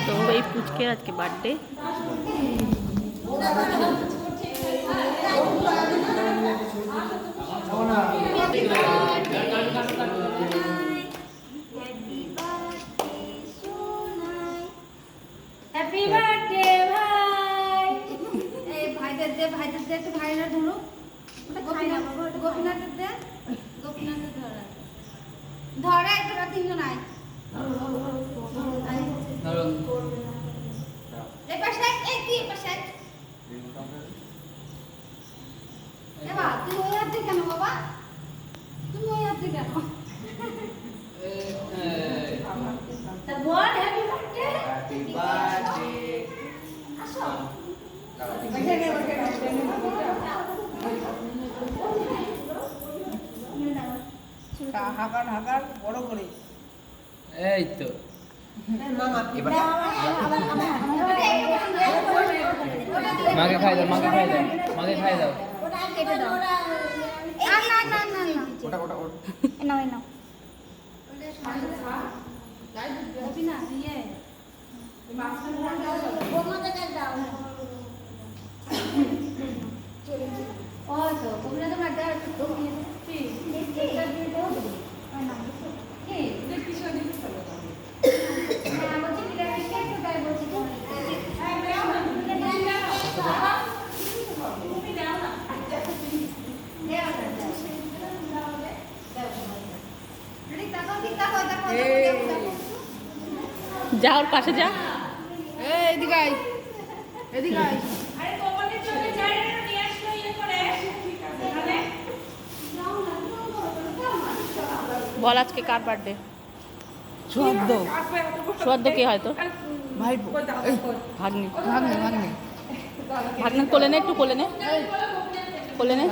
তো এই পুচকের আজকে বার্থডে। হ্যাপি বার্থডে ভাই। এই ভাইদের দে একটু ভাইরা ধরো। গোপীনাথের দে, গোপীনাথের ধরে একটু তিনজন আয়। এই পাশে এই কি পাশে এবা তুই ওই হাতে কেন বাবা? তুমি ওই হাতে কেন? তা বল হ্যাপি বার্থডে। Happy birthday. আসো বসে গে হাগার বড় করে এই তো মাকে খাই দাও, মাকে খাই দাও, মাকে খাই দাও। ওটা ওটা ওটা নাও নাও না নিয়ে ও তো তোমরা তো মাঝে তো যা ওর পাশে যা। এদিকে আয়, এদিকে আয়। বল আজকে কার বার্থডে? সুয়াদ্দ কে হয়তো ভাই ভাগ্নি। ভাগ্নে ভাগ্নে ভাগ্নে কোলে নে, একটু কোলে নে, কোলে নে।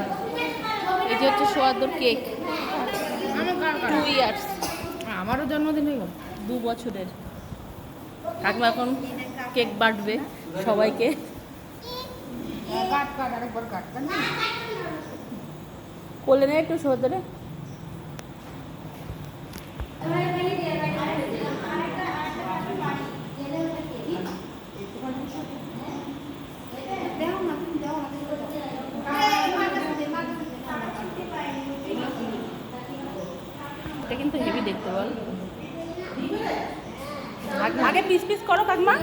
এই যে হচ্ছে সুয়াদ্দর কেক, 2 ইয়ার্স। আমারও জন্মদিন হয়ে গেল 2 বছরের। ঠাকুমা এখন কেক বাটবে সবাইকে। কাট কাট আরেকবার কাট কাট কোলে নে একটু সুয়াদ্দরে। এটা কিন্তু হেভি দেখতে বল। আগে পিস পিস করো কাকিমা।